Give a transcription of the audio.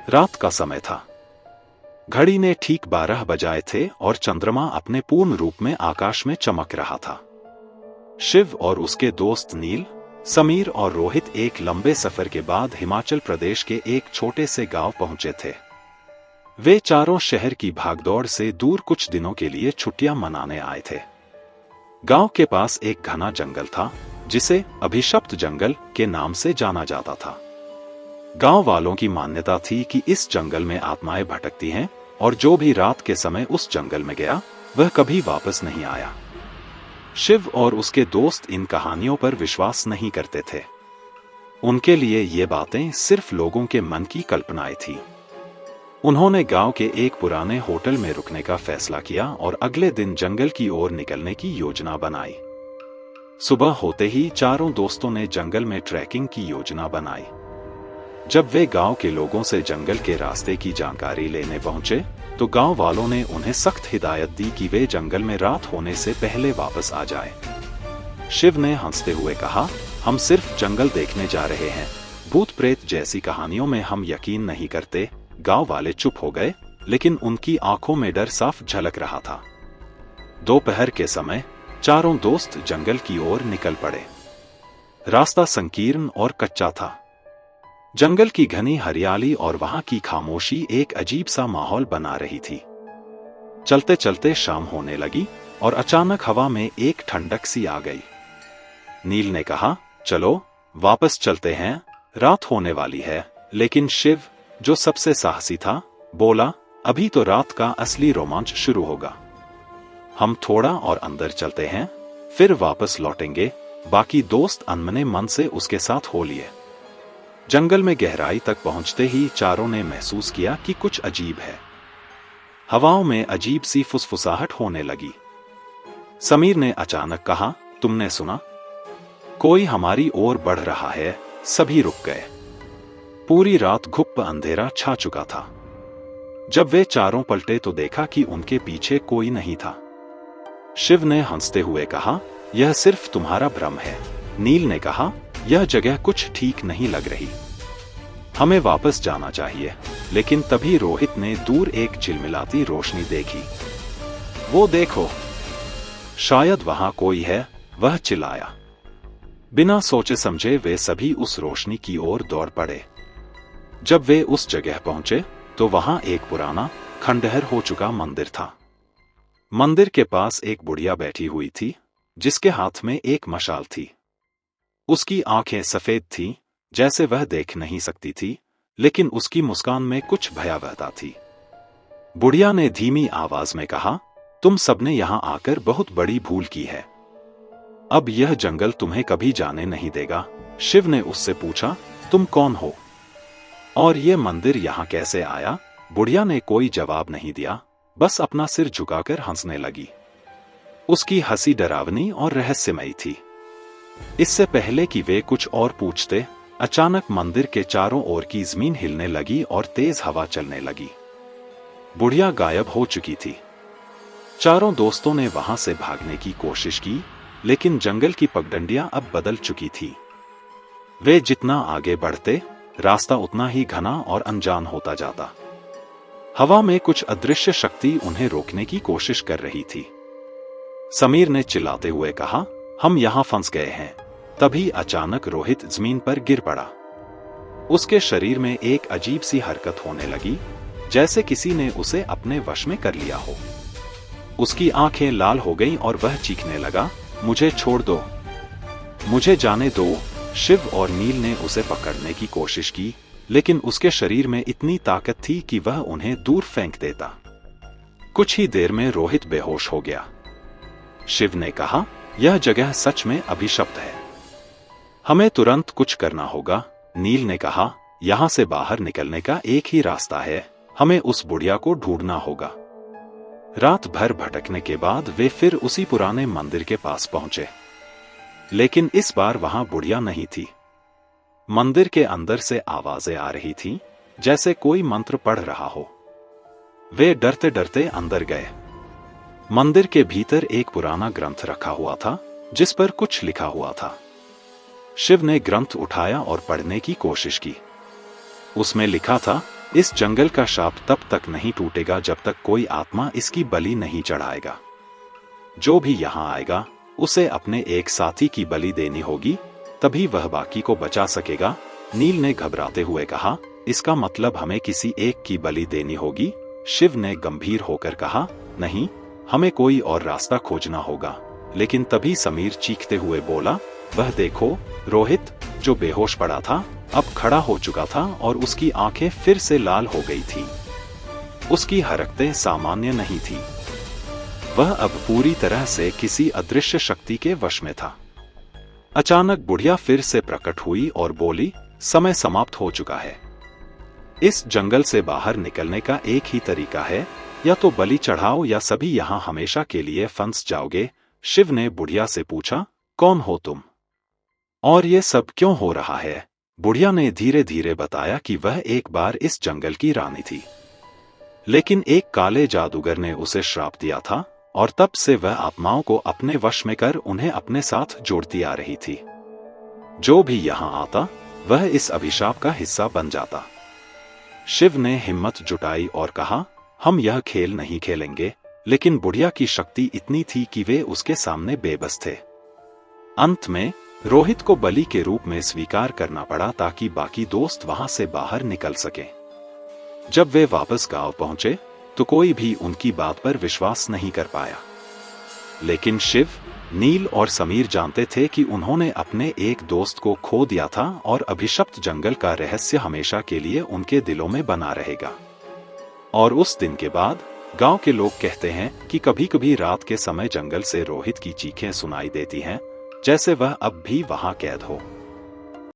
रात का समय था। घड़ी ने ठीक 12 बजाए थे और चंद्रमा अपने पूर्ण रूप में आकाश में चमक रहा था। शिव और उसके दोस्त नील, समीर और रोहित एक लंबे सफर के बाद हिमाचल प्रदेश के एक छोटे से गांव पहुंचे थे। वे चारों शहर की भागदौड़ से दूर कुछ दिनों के लिए छुट्टियां मनाने आए थे। गांव के पास एक घना जंगल था, जिसे अभिशप्त जंगल के नाम से जाना जाता था। गांव वालों की मान्यता थी कि इस जंगल में आत्माएं भटकती हैं और जो भी रात के समय उस जंगल में गया वह कभी वापस नहीं आया। शिव और उसके दोस्त इन कहानियों पर विश्वास नहीं करते थे। उनके लिए ये बातें सिर्फ लोगों के मन की कल्पनाएं थी। उन्होंने गांव के एक पुराने होटल में रुकने का फैसला किया और अगले दिन जंगल की ओर निकलने की योजना बनाई। सुबह होते ही चारों दोस्तों ने जंगल में ट्रैकिंग की योजना बनाई। जब वे गांव के लोगों से जंगल के रास्ते की जानकारी लेने पहुंचे, तो गांव वालों ने उन्हें सख्त हिदायत दी कि वे जंगल में रात होने से पहले वापस आ जाएं। शिव ने हंसते हुए कहा, हम सिर्फ जंगल देखने जा रहे हैं, भूत प्रेत जैसी कहानियों में हम यकीन नहीं करते। गांव वाले चुप हो गए, लेकिन उनकी आंखों में डर साफ झलक रहा था। दोपहर के समय चारों दोस्त जंगल की ओर निकल पड़े। रास्ता संकीर्ण और कच्चा था। जंगल की घनी हरियाली और वहां की खामोशी एक अजीब सा माहौल बना रही थी। चलते चलते शाम होने लगी और अचानक हवा में एक ठंडक सी आ गई। नील ने कहा, चलो वापस चलते हैं, रात होने वाली है। लेकिन शिव, जो सबसे साहसी था, बोला, अभी तो रात का असली रोमांच शुरू होगा। हम थोड़ा और अंदर चलते हैं, फिर वापस लौटेंगे। बाकी दोस्त अनमने मन से उसके साथ हो लिए। जंगल में गहराई तक पहुंचते ही चारों ने महसूस किया कि कुछ अजीब है। हवाओं में अजीब सी फुसफुसाहट होने लगी। समीर ने अचानक कहा, तुमने सुना? कोई हमारी ओर बढ़ रहा है। सभी रुक गए। पूरी रात घुप अंधेरा छा चुका था। जब वे चारों पलटे तो देखा कि उनके पीछे कोई नहीं था। शिव ने हंसते हुए कहा, यह सिर्फ तुम्हारा भ्रम है। नील ने कहा, यह जगह कुछ ठीक नहीं लग रही, हमें वापस जाना चाहिए। लेकिन तभी रोहित ने दूर एक झिलमिलाती रोशनी देखी। वो देखो, शायद वहां कोई है, वह चिल्लाया। बिना सोचे समझे वे सभी उस रोशनी की ओर दौड़ पड़े। जब वे उस जगह पहुंचे तो वहां एक पुराना खंडहर हो चुका मंदिर था। मंदिर के पास एक बुढ़िया बैठी हुई थी, जिसके हाथ में एक मशाल थी। उसकी आंखें सफेद थीं, जैसे वह देख नहीं सकती थी, लेकिन उसकी मुस्कान में कुछ भयावहता थी। बुढ़िया ने धीमी आवाज में कहा, तुम सबने यहां आकर बहुत बड़ी भूल की है। अब यह जंगल तुम्हें कभी जाने नहीं देगा। शिव ने उससे पूछा, तुम कौन हो और ये मंदिर यहां कैसे आया? बुढ़िया ने कोई जवाब नहीं दिया, बस अपना सिर झुकाकर हंसने लगी। उसकी हंसी डरावनी और रहस्यमयी थी। इससे पहले कि वे कुछ और पूछते, अचानक मंदिर के चारों ओर की जमीन हिलने लगी और तेज हवा चलने लगी। बुढ़िया गायब हो चुकी थी। चारों दोस्तों ने वहां से भागने की कोशिश की, लेकिन जंगल की पगडंडियां अब बदल चुकी थी। वे जितना आगे बढ़ते, रास्ता उतना ही घना और अनजान होता जाता। हवा में कुछ अदृश्य शक्ति उन्हें रोकने की कोशिश कर रही थी। समीर ने चिल्लाते हुए कहा, हम यहां फंस गए हैं। तभी अचानक रोहित जमीन पर गिर पड़ा। उसके शरीर में एक अजीब सी हरकत होने लगी, जैसे किसी ने उसे अपने वश में कर लिया हो। उसकी आंखें लाल हो गईं और वह चीखने लगा, मुझे छोड़ दो, मुझे जाने दो। शिव और नील ने उसे पकड़ने की कोशिश की, लेकिन उसके शरीर में इतनी ताकत थी कि वह उन्हें दूर फेंक देता। कुछ ही देर में रोहित बेहोश हो गया। शिव ने कहा, यह जगह सच में अभिशप्त है, हमें तुरंत कुछ करना होगा। नील ने कहा, यहां से बाहर निकलने का एक ही रास्ता है, हमें उस बुढ़िया को ढूंढना होगा। रात भर भटकने के बाद वे फिर उसी पुराने मंदिर के पास पहुंचे, लेकिन इस बार वहां बुढ़िया नहीं थी। मंदिर के अंदर से आवाजें आ रही थीं, जैसे कोई मंत्र पढ़ रहा हो। वे डरते डरते अंदर गए। मंदिर के भीतर एक पुराना ग्रंथ रखा हुआ था, जिस पर कुछ लिखा हुआ था। शिव ने ग्रंथ उठाया और पढ़ने की कोशिश की। उसमें लिखा था, इस जंगल का शाप तब तक नहीं टूटेगा जब तक कोई आत्मा इसकी बलि नहीं चढ़ाएगा। जो भी यहाँ आएगा उसे अपने एक साथी की बलि देनी होगी, तभी वह बाकी को बचा सकेगा। नील ने घबराते हुए कहा, इसका मतलब हमें किसी एक की बलि देनी होगी? शिव ने गंभीर होकर कहा, नहीं, हमें कोई और रास्ता खोजना होगा। लेकिन तभी समीर चीखते हुए बोला, वह देखो, रोहित जो बेहोश पड़ा था अब खड़ा हो चुका था और उसकी आंखें फिर से लाल हो गई थी। उसकी हरकतें सामान्य नहीं थी। वह अब पूरी तरह से किसी अदृश्य शक्ति के वश में था। अचानक बुढ़िया फिर से प्रकट हुई और बोली, समय समाप्त हो चुका है। इस जंगल से बाहर निकलने का एक ही तरीका है, या तो बलि चढ़ाओ या सभी यहाँ हमेशा के लिए फंस जाओगे। शिव ने बुढ़िया से पूछा, कौन हो तुम और ये सब क्यों हो रहा है? बुढ़िया ने धीरे धीरे बताया कि वह एक बार इस जंगल की रानी थी, लेकिन एक काले जादूगर ने उसे श्राप दिया था और तब से वह आत्माओं को अपने वश में कर उन्हें अपने साथ जोड़ती आ रही थी। जो भी यहाँ आता वह इस अभिशाप का हिस्सा बन जाता। शिव ने हिम्मत जुटाई और कहा, हम यह खेल नहीं खेलेंगे। लेकिन बुढ़िया की शक्ति इतनी थी कि वे उसके सामने बेबस थे। अंत में रोहित को बलि के रूप में स्वीकार करना पड़ा ताकि बाकी दोस्त वहां से बाहर निकल सके। जब वे वापस गांव पहुंचे तो कोई भी उनकी बात पर विश्वास नहीं कर पाया। लेकिन शिव, नील और समीर जानते थे कि उन्होंने अपने एक दोस्त को खो दिया था और अभिशप्त जंगल का रहस्य हमेशा के लिए उनके दिलों में बना रहेगा। और उस दिन के बाद गांव के लोग कहते हैं कि कभी कभी रात के समय जंगल से रोहित की चीखें सुनाई देती हैं, जैसे वह अब भी वहां कैद हो।